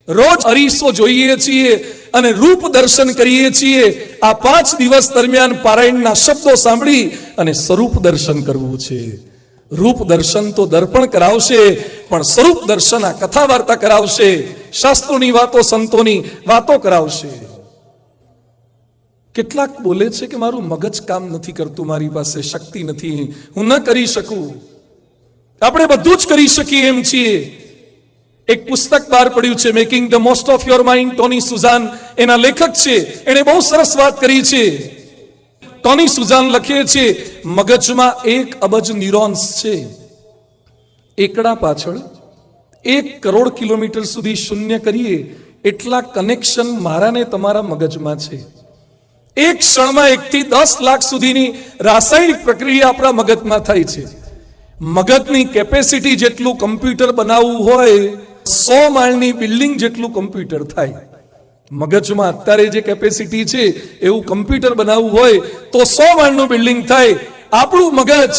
રોજ અરીસો જોઈએ છીએ અને રૂપ દર્શન કરીએ છીએ. આ 5 દિવસ દરમિયાન પારાયણના શબ્દો સાંભળી અને સ્વરૂપ દર્શન કરવું છે. રૂપ દર્શન તો દર્પણ કરાવશે, પણ સ્વરૂપ દર્શન આ કથા વાર્તા કરાવશે, શાસ્ત્રોની વાતો સંતોની વાતો કરાવશે. કેટલાક બોલે છે કે મારું મગજ કામ નથી કરતું, મારી પાસે શક્તિ નથી, હું ન કરી શકું. આપણે બધું જ કરી શકીએ એમ છીએ. એક પુસ્તક બહાર પડ્યું છે, making the most of your mind, Tony Suzan એના લેખક છે. એણે બહુ સરસ વાત કરી છે. ટોની સુઝાન લખે છે, મગજમાં 1 અબજ ન્યુરોન્સ છે. એકડા પાછળ 1 કરોડ કિલોમીટર સુધી શૂન્ય કરીએ એટલા કનેક્શન મારા ને તમારા મગજમાં છે. એક ક્ષણમાં 1 થી 10 લાખ સુધીની રાસાયણિક પ્રક્રિયા આપણા મગજમાં થાય છે. મગજની કેપેસિટી જેટલું કમ્પ્યુટર બનાવવું હોય, 100 માળની બિલ્ડિંગ જેટલું કમ્પ્યુટર થાય. મગજમાં અત્યારે જે કેપેસિટી છે એવું કમ્પ્યુટર બનાવવું હોય તો 100 માળનું બિલ્ડિંગ થાય. આપણું મગજ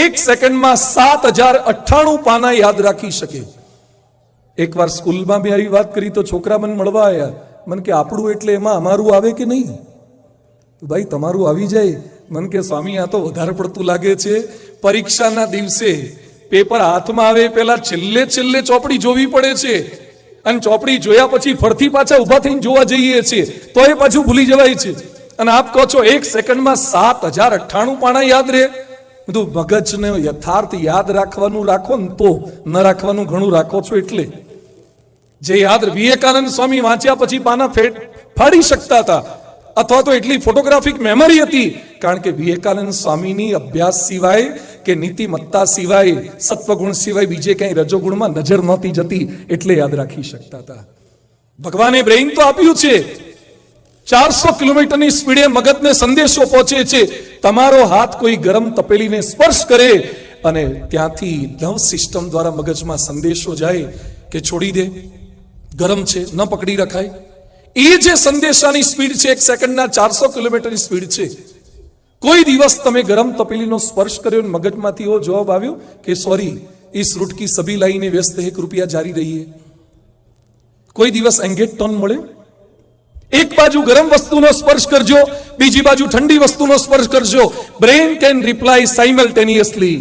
1 સેકન્ડમાં 7098 પાના યાદ રાખી શકે. એકવાર સ્કૂલમાં બી આવી વાત કરી તો છોકરા મને મળવા આવ્યા. મને કે આપણું એટલે એમાં અમારું આવે કે નહીં? ભાઈ તમારું આવી જાય. મને કે સ્વામી આ તો વધારે પડતું લાગે છે. પરીક્ષાના દિવસે પેપર હાથમાં આવે પહેલા છેલ્લે ચોપડી જોવી પડે છે, અને ચોપડી જોયા પછી ફરતી પાછા ઉભા થઈને જોવા જઈએ છીએ તો એ પાછું ભૂલી જવાય છે. અને આપ કહો છો 1 સેકન્ડમાં 7098 પાના યાદ રહે. બધું મગજને યથાર્થ યાદ રાખવાનું રાખો ને તો, ન રાખવાનું ઘણું રાખો છો. એટલે જે યાદ વિવેકાનંદ સ્વામી વાંચ્યા પછી પાના ફાડી શકતા હતા, અથવા તો એટલી ફોટોગ્રાફિક મેમરી હતી, કારણ કે વિવેકાનંદ સ્વામીની અભ્યાસ સિવાય કે નીતિમત્તા સિવાય, સત્વગુણ સિવાય બીજે ક્યાંય રજોગુણમાં નજર નહોતી જતી, એટલે યાદ રાખી શકતા હતા. ભગવાને બ્રેઇન તો આપ્યું છે. 400 કિલોમીટરની સ્પીડે મગજને સંદેશો પહોંચે છે. તમારો હાથ કોઈ ગરમ તપેલીને સ્પર્શ કરે અને ત્યાંથી નર્વ સિસ્ટમ દ્વારા મગજમાં સંદેશો જાય કે છોડી દે, ગરમ છે, ન પકડી રખાય. એ જે સંદેશાની સ્પીડ છે 1 સેકન્ડના 400 કિલોમીટરની સ્પીડ છે. કોઈ દિવસ તમે ગરમ તપેલીનો સ્પર્શ કર્યો અને મગજમાંથી એવો જવાબ આવ્યો કે સોરી, इस रूट की सभी लाइनें व्यस्त है, कृपया जारी रहिए? કોઈ દિવસ એંગેજ ટોન મળે? એક બાજુ ગરમ વસ્તુનો સ્પર્શ કરજો, બીજી બાજુ ઠંડી વસ્તુનો સ્પર્શ કરજો. Brain can reply સાઇમલ્ટેનિયસલી.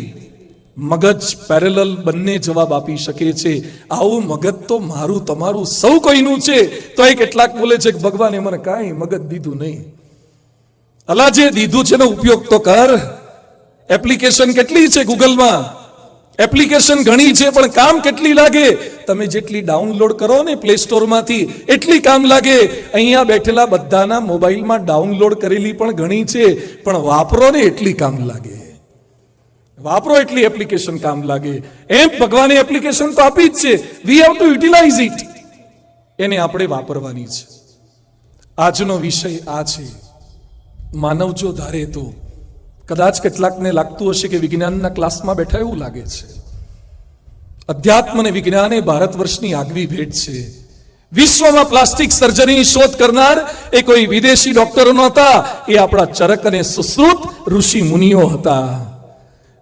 મગજ પેરેલલ બંને જવાબ આપી શકે છે. આવું મગજ તો મારું તમારું સૌ કોઈનું છે. તો એ કેટલાક બોલે છે કે ભગવાને મને કાંઈ મગજ દીધું નહીં. અલા, જે દીધું છે એનો ઉપયોગ તો કર. એપ્લિકેશન કેટલી છે ગૂગલમાં? એપ્લિકેશન ઘણી છે, પણ કામ કેટલી લાગે? તમે જેટલી ડાઉનલોડ કરો ને પ્લે સ્ટોરમાંથી એટલી કામ લાગે. અહીંયા બેઠેલા બધાના મોબાઈલમાં ડાઉનલોડ કરેલી પણ ઘણી છે, પણ વાપરો ને એટલી કામ લાગે. વાપરો એટલી એપ્લિકેશન કામ લાગે. એમ ભગવાને એપ્લિકેશન તો આપી જ છે. We have to utilise it. એને આપણે વાપરવાની છે. આજનો વિષય આ છે. માનવ જો ધારે તો, કદાચ કેટલાકને લાગતું હશે કે વિજ્ઞાનના ક્લાસમાં બેઠા એવું લાગે છે. અધ્યાત્મ અને વિજ્ઞાન એ ભારત વર્ષની આગવી ભેટ છે. વિશ્વમાં પ્લાસ્ટિક સર્જરીની શોધ કરનાર એ કોઈ વિદેશી ડોક્ટરો નહોતા, એ આપણા ચરક અને સુશ્રુત ઋષિ મુનિઓ હતા.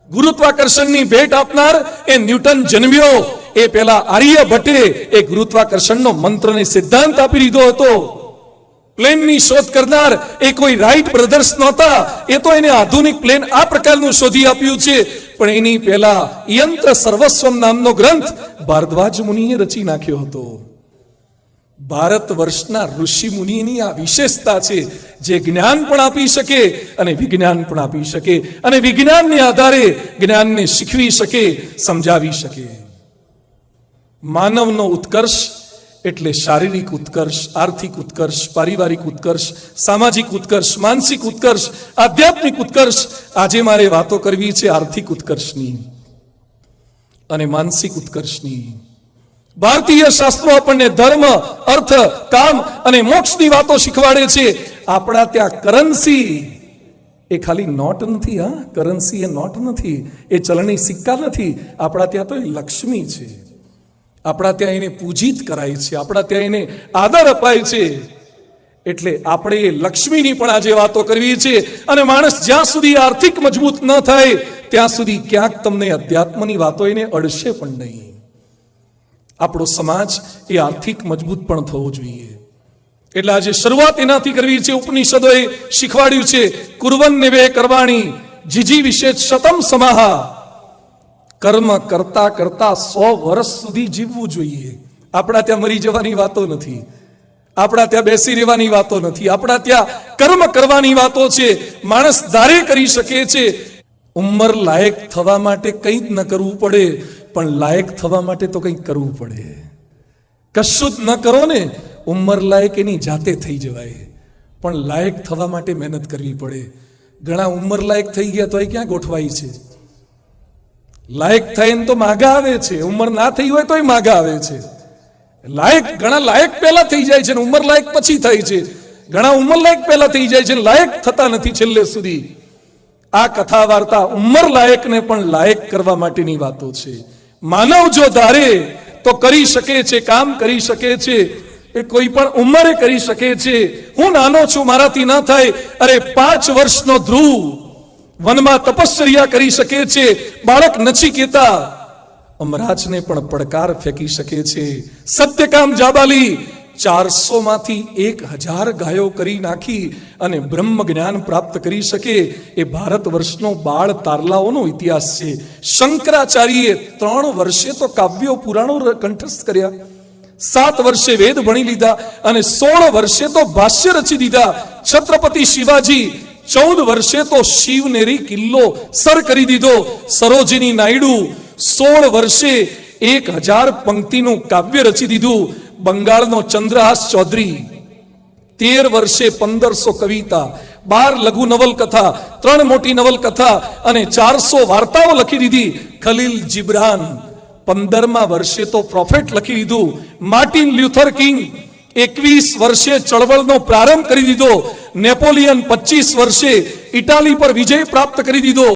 ગુરુત્વાકર્ષણની ભેટ આપનાર એ ન્યૂટન જન્મ્યો, એ પેલા આર્યભટ્ટે એ ગુરુત્વાકર્ષણનો મંત્ર અને સિદ્ધાંત આપી દીધો હતો. પ્લેનની શોધ કરનાર એ કોઈ રાઇટ બ્રધર્સ નહોતા, એ તો એને આધુનિક પ્લેન આ પ્રકારનું શોધી આપ્યું છે. પણ એની પહેલા યંત્ર સર્વસ્વમ નામનો ગ્રંથ ભારદ્વાજ મુનિએ રચી નાખ્યો હતો. ભારત વર્ષના ઋષિ મુનિની આ વિશેષતા છે, જે જ્ઞાન પણ આપી શકે અને વિજ્ઞાન પણ આપી શકે, અને વિજ્ઞાનને આધારે જ્ઞાનને શીખવી શકે, સમજાવી શકે. માનવનો ઉત્કર્ષ એટલે શારીરિક ઉત્કર્ષ, આર્થિક ઉત્કર્ષ, પારિવારિક ઉત્કર્ષ, સામાજિક ઉત્કર્ષ, માનસિક ઉત્કર્ષ, આધ્યાત્મિક ઉત્કર્ષ. આજે મારે વાતો કરવી છે આર્થિક ઉત્કર્ષની અને માનસિક ઉત્કર્ષની. ભારતીય શાસ્ત્રો આપણને ધર્મ, અર્થ, કામ અને મોક્ષની વાતો શીખવાડે છે. આપણા ત્યાં કરન્સી એ ખાલી નોટ નથી. હા, કરન્સી એ નોટ નથી, એ ચલણી સિક્કા નથી. આપણા ત્યાં તો એ લક્ષ્મી છે. આપણા ત્યાં એને પૂજિત કરાય છે, આપણા ત્યાં એને આદર અપાય છે. એટલે આપણે એ લક્ષ્મીની પણ આજે વાતો કરવી છે. અને માણસ જ્યાં સુધી આર્થિક મજબૂત ન થાય ત્યાં સુધી ક્યાંક તમને અધ્યાત્મની વાતો એને અડશે પણ નહીં. આપણો સમાજ એ આર્થિક મજબૂત પણ થવો જોઈએ. એટલે આજે શરૂઆત એનાથી કરવી છે. ઉપનિષદોએ શીખવાડ્યું છે, કુર્વન નેવે કરવાણી જીજી વિશે શતમ સમાહા. કર્મ કરતા કરતા 100 વર્ષ સુધી જીવવું જોઈએ. આપણા ત્યાં મરી જવાની વાતો નથી, આપણા ત્યાં બેસી રહેવાની વાતો નથી, આપણા ત્યાં કર્મ કરવાની વાતો છે. માણસ ધારે કરી શકે છે. ઉંમર લાયક થવા માટે કંઈ જ ન કરવું પડે, પણ લાયક થવા માટે તો કંઈક કરવું પડે. કશું જ ન કરો ને, ઉંમર લાયક એની જાતે થઈ જવાય, પણ લાયક થવા માટે મહેનત કરવી પડે. ઘણા ઉંમર લાયક થઈ ગયા તો એ ક્યાં ગોઠવાય છે? લાયક થઈને તો માગા આવે છે, ઉંમર ના થઈ હોય તોય માગા આવે છે. લાયક ઘણા લાયક પહેલા થઈ જાય છે ને ઉંમર લાયક પછી થાય છે. ઘણા ઉંમર લાયક પહેલા થઈ જાય છે, લાયક થતા નથી છેલ્લે સુધી. આ કથા વાર્તા ઉંમર લાયકને પણ લાયક કરવા માટેની વાતો છે. માનવ જો ધારે તો કરી શકે છે, કામ કરી શકે છે. એ કોઈ પણ ઉંમરે કરી શકે છે. હું નાનો છું, મારાથી ના થાય. અરે 5 વર્ષનો ધ્રુવ વનમાં તપશ્ચર્યા કરી શકે છે. બાળક નચિકેતા અમરાજને પણ પડકાર ફેંકી શકે છે. સત્યકામ જાબાલી 400 માંથી 1000 ગાયો કરી નાખી અને બ્રહ્મ જ્ઞાન પ્રાપ્ત કરી શકે. એ ભારત વર્ષનો બાળ તારલાઓનો ઇતિહાસ છે. શંકરાચાર્યએ 3 વર્ષે તો કાવ્યો પુરાણો કંઠસ્થ કર્યા, 7 વર્ષે વેદ ભણી લીધા અને 16 વર્ષે તો ભાષ્ય રચી દીધા. છત્રપતિ શિવાજી 14 વર્ષે તો શિવનેરી કિલ્લો સર કરી દીધો. સરોજિની નાયડુ 16 વર્ષે 1000 પંક્તિનું કાવ્ય રચી દીધું. બંગાળનો ચંદ્રહાસ ચૌધરી 13 વર્ષે 1500 કવિતા, 12 લઘુ નવલકથા, 3 મોટી નવલકથા અને 400 વાર્તાઓ લખી દીધી. ખલીલ જીબ્રાન 15મા વર્ષે તો પ્રોફેટ લખી દીધું. માર્ટિન લ્યુથર કિંગ 21 વર્ષે ચળવળનો પ્રારંભ કરી દીધો. નેપોલિયન 25 વર્ષે ઇટાલી પર વિજય પ્રાપ્ત કરી દીધો.